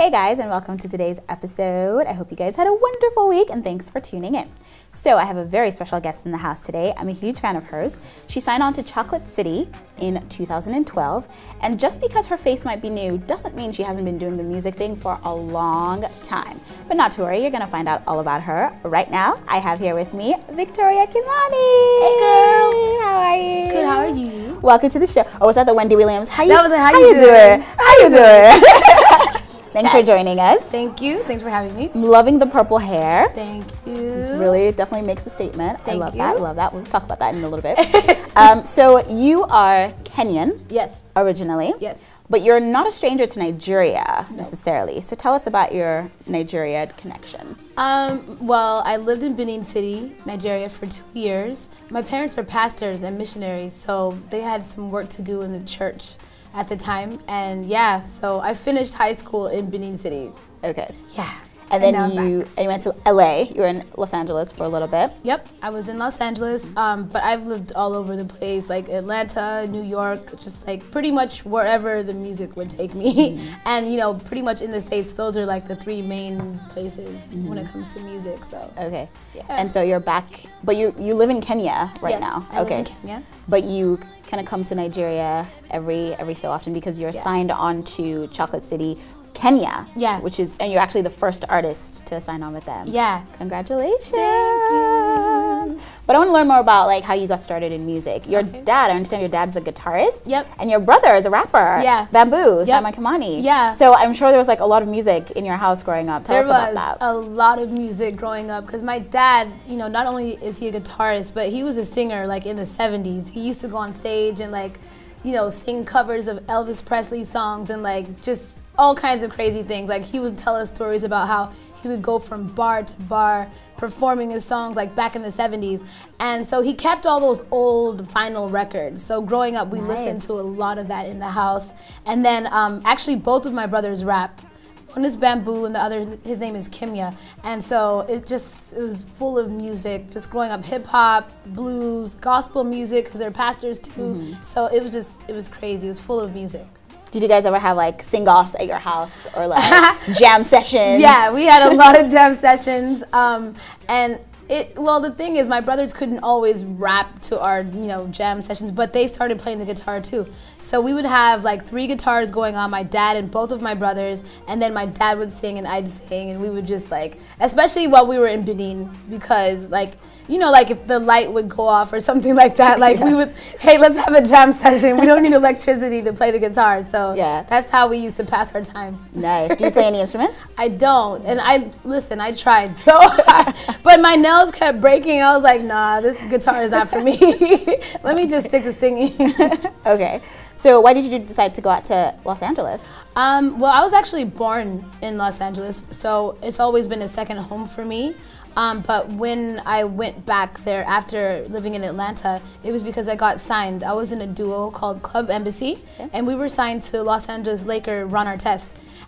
Hey guys, and welcome to today's episode. I hope you guys had a wonderful week and thanks for tuning in. So I have a very special guest in the house today. I'm a huge fan of hers. She signed on to Chocolate City in 2012, and just because her face might be new doesn't mean she hasn't been doing the music thing for a long time. But not to worry, you're gonna find out all about her right now. I have here with me Victoria Kimani. Hey girl, how are you? Good, how are you? Welcome to the show. Oh, was that the Wendy Williams? How you doing? How you doing? Thanks for joining us. Thank you. Thanks for having me. I'm loving the purple hair. Thank you. It definitely makes a statement. I love that. I love that. We'll talk about that in a little bit. So you are Kenyan. Yes. Originally. Yes. But you're not a stranger to Nigeria necessarily. So tell us about your Nigeria connection. Well, I lived in Benin City, Nigeria for 2 years. My parents are pastors and missionaries, so they had some work to do in the church at the time, and yeah, so I finished high school in Benin City. Okay. Yeah. And then you went to LA. You were in Los Angeles for a little bit. Yep, I was in Los Angeles, but I've lived all over the place, like Atlanta, New York, just like pretty much wherever the music would take me. And you know, pretty much in the States, those are like the three main places when it comes to music. So. Okay. Yeah. And so you're back, but you live in Kenya right yes, now. I live in Kenya. But you kind of come to Nigeria every so often because you're signed on to Chocolate City, Kenya. Yeah. And you're actually the first artist to sign on with them. Yeah. Congratulations. Thank you. But I want to learn more about like how you got started in music. Your dad, I understand your dad's a guitarist. Yep. And your brother is a rapper. Yeah. Bamboo, yep. Kimani. Yeah. So I'm sure there was like a lot of music in your house growing up. Tell us about that. There was a lot of music growing up because my dad, you know, not only is he a guitarist, but he was a singer like in the 70s. He used to go on stage and like, you know, sing covers of Elvis Presley songs and like just all kinds of crazy things. Like he would tell us stories about how he would go from bar to bar performing his songs like back in the 70s. And so he kept all those old vinyl records. So growing up, we listened to a lot of that in the house. And then actually both of my brothers rap. One is Bamboo and the other, his name is Kimya. And so it was full of music, just growing up hip hop, blues, gospel music, because they're pastors too. So it was crazy. It was full of music. Did you guys ever have like sing-offs at your house or like jam sessions? Yeah, we had a lot of jam sessions. Well, the thing is, my brothers couldn't always rap to our, you know, jam sessions, but they started playing the guitar too. So we would have like 3 guitars going on, my dad and both of my brothers, and then my dad would sing and I'd sing, and we would just like, especially while we were in Benin, because like, you know, like if the light would go off or something like that, like we would, hey, let's have a jam session. We don't need electricity to play the guitar. So that's how we used to pass our time. Nice. Do you play any instruments? I don't. And I tried so hard, but my nails kept breaking. I was like, nah, this guitar is not for me. Let me just stick to singing. Okay. So why did you decide to go out to Los Angeles? Well, I was actually born in Los Angeles, so it's always been a second home for me. But when I went back there after living in Atlanta, it was because I got signed. I was in a duo called Club Embassy, and we were signed to Los Angeles Laker Ron Artest.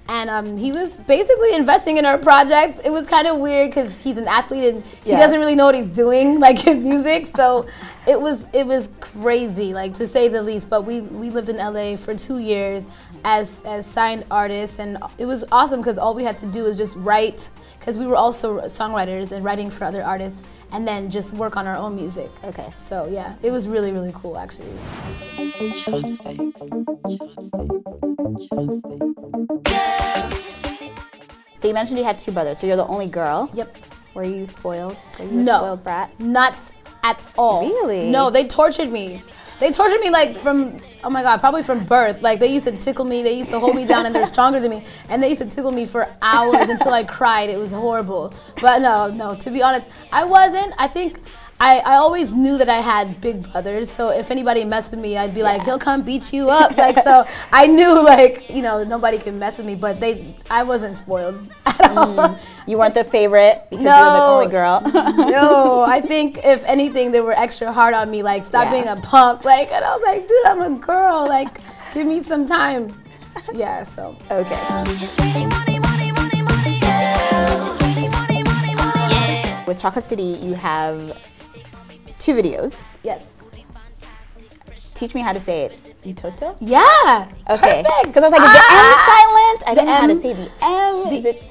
And he was basically investing in our project. It was kind of weird because he's an athlete and he doesn't really know what he's doing, like in music. So it was crazy, like to say the least. But we lived in LA for 2 years as signed artists, and it was awesome because all we had to do was just write, because we were also songwriters and writing for other artists, and then just work on our own music. Okay. So yeah, it was really, really cool actually. Chopsticks. So you mentioned you had 2 brothers, so you're the only girl? Yep. Were you spoiled? Were you a spoiled brat? Not at all. Really? No, they tortured me. They tortured me like from, oh my God, probably from birth. Like they used to tickle me, they used to hold me down, and they're stronger than me. And they used to tickle me for hours until I cried. It was horrible. But no, to be honest, I wasn't. I think I always knew that I had big brothers, so if anybody messed with me, I'd be like, he'll come beat you up. Like, so I knew, like, you know, nobody can mess with me, but I wasn't spoiled at all. You weren't the favorite because you were the only girl? No, I think if anything, they were extra hard on me, like, stop being a punk. Like, and I was like, dude, I'm a girl. Like, give me some time. Yeah, so. Okay. With Chocolate City, you have 2 videos. Yes. teach me how to say it? Mtoto? Yeah. Okay. Perfect. Because I was like, is the M silent? I don't know how to say the M.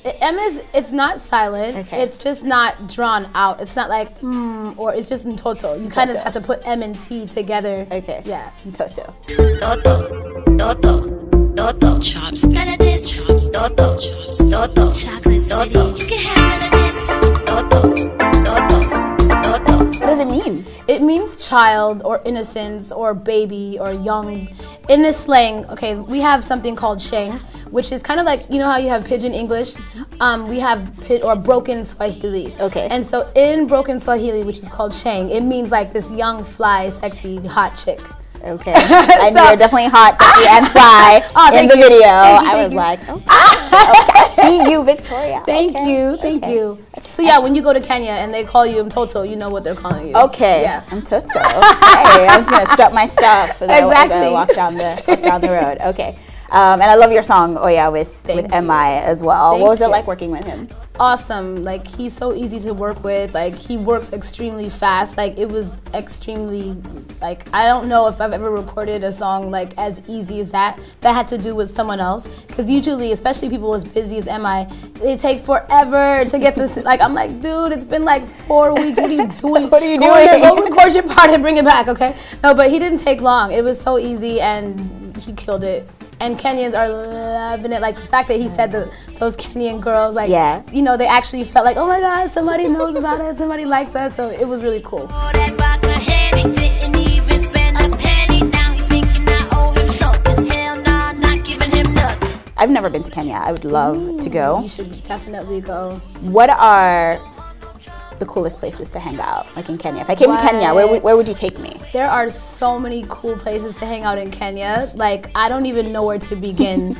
The M it's not silent. Okay. It's just not drawn out. It's not like or it's just mtoto. You kind of have to put M and T together. Okay. Yeah. Mtoto. Toto, chopsticks, chocolate city. You can have none of this. What does it mean? It means child or innocence or baby or young. In this slang, okay, we have something called sheng, which is kind of like, you know how you have pidgin English? We have broken Swahili. Okay. And so in broken Swahili, which is called sheng, it means like this young, fly, sexy, hot chick. Okay. And you're definitely hot, sexy, and fly in the video. I was like, okay. I see you, Victoria. Thank you. So yeah, when you go to Kenya and they call you Mtoto, you know what they're calling you. Okay. Yeah. Mtoto. Okay. I'm just gonna strut my stuff as Exactly. I walk down the road. Okay. And I love your song, Oh Yeah, with MI as well. What was it like working with him? Awesome. Like, he's so easy to work with. Like, he works extremely fast. Like, it was extremely, like, I don't know if I've ever recorded a song like as easy as that had to do with someone else. Because usually, especially people as busy as MI, they take forever to get this. Like, I'm like, dude, it's been like 4 weeks. What are you doing? What are you doing? doing? Go record your part and bring it back, okay? No, but he didn't take long. It was so easy and he killed it. And Kenyans are loving it. Like, the fact that he said that those Kenyan girls, like, you know, they actually felt like, oh my God, somebody knows about it, somebody likes us. So it was really cool. I've never been to Kenya. I would love to go. You should definitely go. What are the coolest places to hang out, like in Kenya? If I came to Kenya, where would you take me? There are so many cool places to hang out in Kenya. Like, I don't even know where to begin.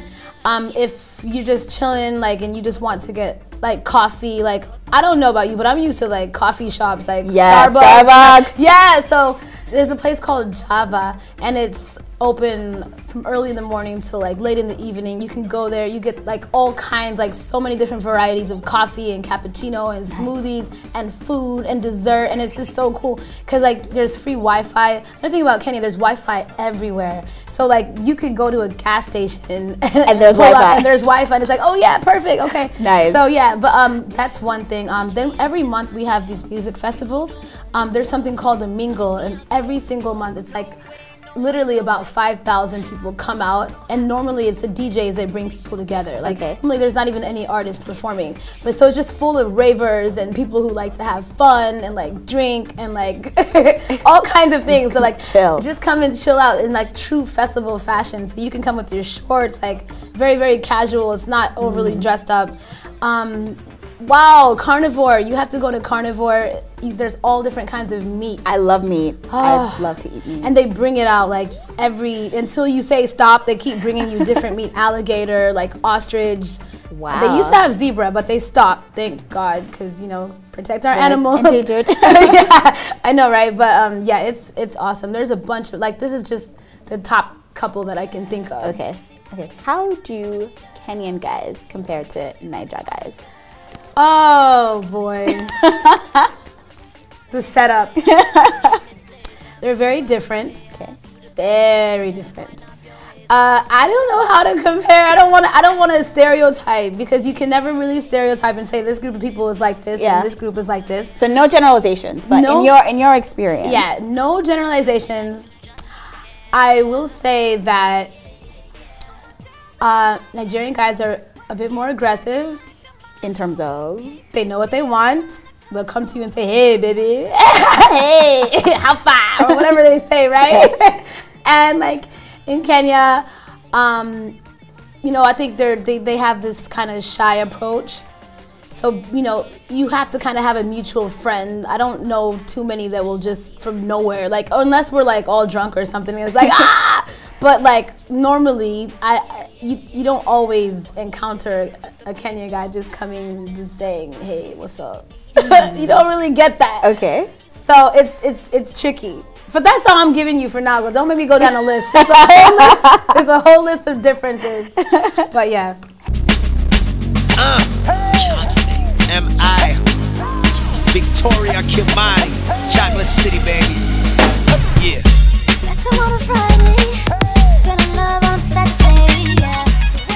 If you're just chilling, like, and you just want to get like coffee, like, I don't know about you, but I'm used to like coffee shops, like Starbucks. Yeah, so there's a place called Java, and it's open from early in the morning till like late in the evening. You can go there, you get like all kinds, like so many different varieties of coffee and cappuccino and smoothies and food and dessert, and it's just so cool because like there's free Wi-Fi. Another thing about Kenya, there's Wi-Fi everywhere. So like you could go to a gas station and there's Wi-Fi. And there's Wi-Fi and it's like, oh yeah, perfect, okay. Nice. So yeah, but that's one thing. Then every month we have these music festivals. There's something called the Mingle, and every single month it's like literally about 5,000 people come out, and normally it's the DJs that bring people together. Like, normally there's not even any artists performing, but so it's just full of ravers and people who like to have fun and like drink and like all kinds of things. So like chill. Just come and chill out in like true festival fashion. So you can come with your shorts, like very, very casual. It's not overly dressed up. Wow, carnivore. You have to go to carnivore. There's all different kinds of meat. I love meat. I love to eat meat. And they bring it out like just until you say stop, they keep bringing you different meat. Alligator, like ostrich. Wow. They used to have zebra, but they stopped. Thank God, because, you know, protect our animals. Endangered. Yeah, I know, right? But yeah, it's awesome. There's a bunch of, like, this is just the top couple that I can think of. Okay. How do Kenyan guys compare to Niger guys? Oh boy. The setup. They're very different. Okay. Very different. I don't know how to compare. I don't want to stereotype, because you can never really stereotype and say this group of people is like this and this group is like this. So no generalizations, but in your experience. Yeah, no generalizations. I will say that Nigerian guys are a bit more aggressive. In terms of? They know what they want. They'll come to you and say, hey, baby. Hey, how far? Or whatever they say, right? And like in Kenya, you know, I think they have this kind of shy approach. So, you know, you have to kind of have a mutual friend. I don't know too many that will just from nowhere, like, unless we're like all drunk or something. It's like, ah! But like normally, you don't always encounter a Kenyan guy just coming and just saying, hey, what's up? You don't really get that. Okay. So it's tricky. But that's all I'm giving you for now. Don't make me go down a list. There's a whole list. There's a whole list of differences. But yeah. Chopsticks. M.I. Victoria Kimani. Chocolate City, baby. Yeah. tomorrow Friday, fell in love on Saturday, yeah.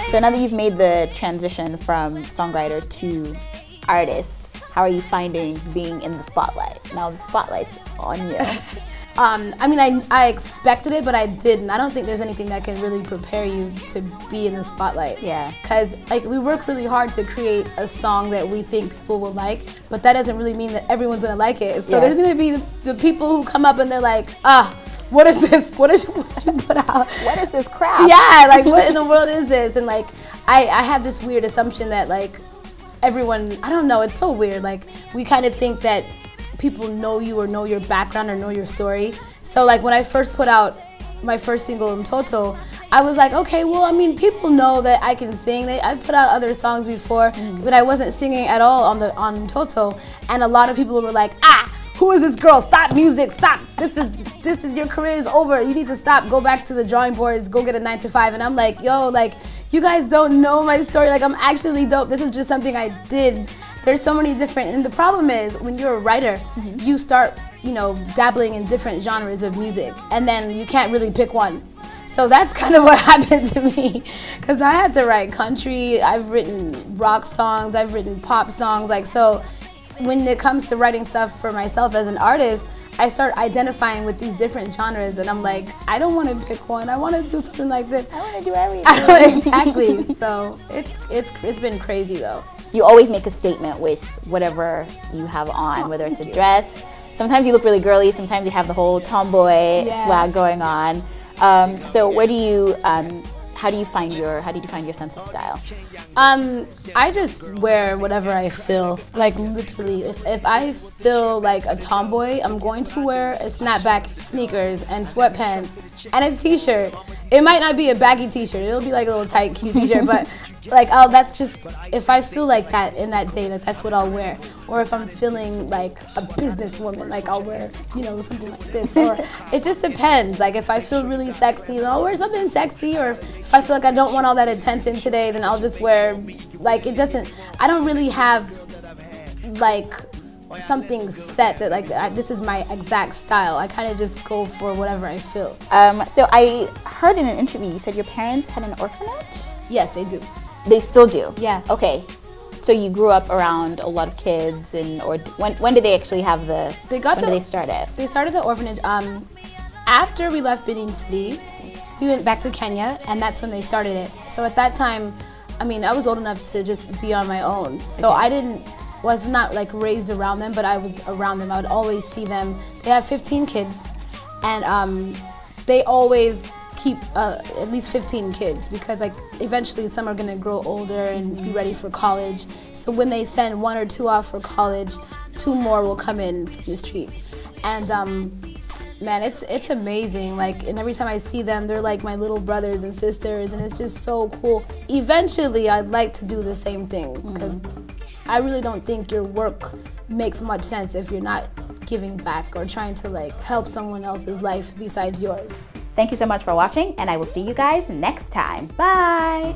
So now that you've made the transition from songwriter to artist, how are you finding being in the spotlight? Now the spotlight's on you. I mean, I expected it, but I didn't. I don't think there's anything that can really prepare you to be in the spotlight. Yeah. Because like we work really hard to create a song that we think people will like, but that doesn't really mean that everyone's gonna like it. So there's gonna be the people who come up and they're like, what is this? What did you put out? What is this crap? Yeah, like what in the world is this? And like I have this weird assumption that like everyone, I don't know, it's so weird. Like we kind of think that people know you or know your background or know your story. So like when I first put out my first single, Mtoto, I was like, okay, well, I mean, people know that I can sing. I put out other songs before, but I wasn't singing at all on Mtoto. And a lot of people were like, who is this girl? Stop music, stop. This is your career is over. You need to stop, go back to the drawing boards, go get a 9-to-5. And I'm like, yo, like, you guys don't know my story. Like, I'm actually dope. This is just something I did. There's so many different, and the problem is when you're a writer, you start, you know, dabbling in different genres of music, and then you can't really pick one. So that's kind of what happened to me, because I had to write country, I've written rock songs, I've written pop songs, like, so when it comes to writing stuff for myself as an artist, I start identifying with these different genres, and I'm like, I don't want to pick one, I want to do something like this. I want to do everything. Exactly, so it's been crazy though. You always make a statement with whatever you have on, whether it's a dress. Sometimes you look really girly, sometimes you have the whole tomboy swag going on. So where do you, how do you find your sense of style? I just wear whatever I feel, like literally. If I feel like a tomboy, I'm going to wear a snapback, sneakers, and sweatpants, and a t-shirt. It might not be a baggy t-shirt, it'll be like a little tight, cute t-shirt, but like, that's just, if I feel like that in that day, like that's what I'll wear. Or if I'm feeling like a businesswoman, like I'll wear, you know, something like this. Or it just depends. Like if I feel really sexy, then I'll wear something sexy. Or if I feel like I don't want all that attention today, then I'll just wear, like it doesn't, I don't really have like something set that like this is my exact style. I kind of just go for whatever I feel. So I heard in an interview you said your parents had an orphanage? Yes, they do. They still do? Yeah. Okay. So you grew up around a lot of kids, and or when did they actually have the? When did they start it? They started the orphanage after we left Benin City. We went back to Kenya, and that's when they started it. So at that time, I mean, I was old enough to just be on my own. So I was not like raised around them, but I was around them. I would always see them. They have 15 kids, and they always keep at least 15 kids, because like eventually some are gonna grow older and be ready for college. So when they send 1 or 2 off for college, 2 more will come in from the street. And man, it's amazing. Like, and every time I see them, they're like my little brothers and sisters, and it's just so cool. Eventually, I'd like to do the same thing, because I really don't think your work makes much sense if you're not giving back or trying to like help someone else's life besides yours. Thank you so much for watching, and I will see you guys next time. Bye!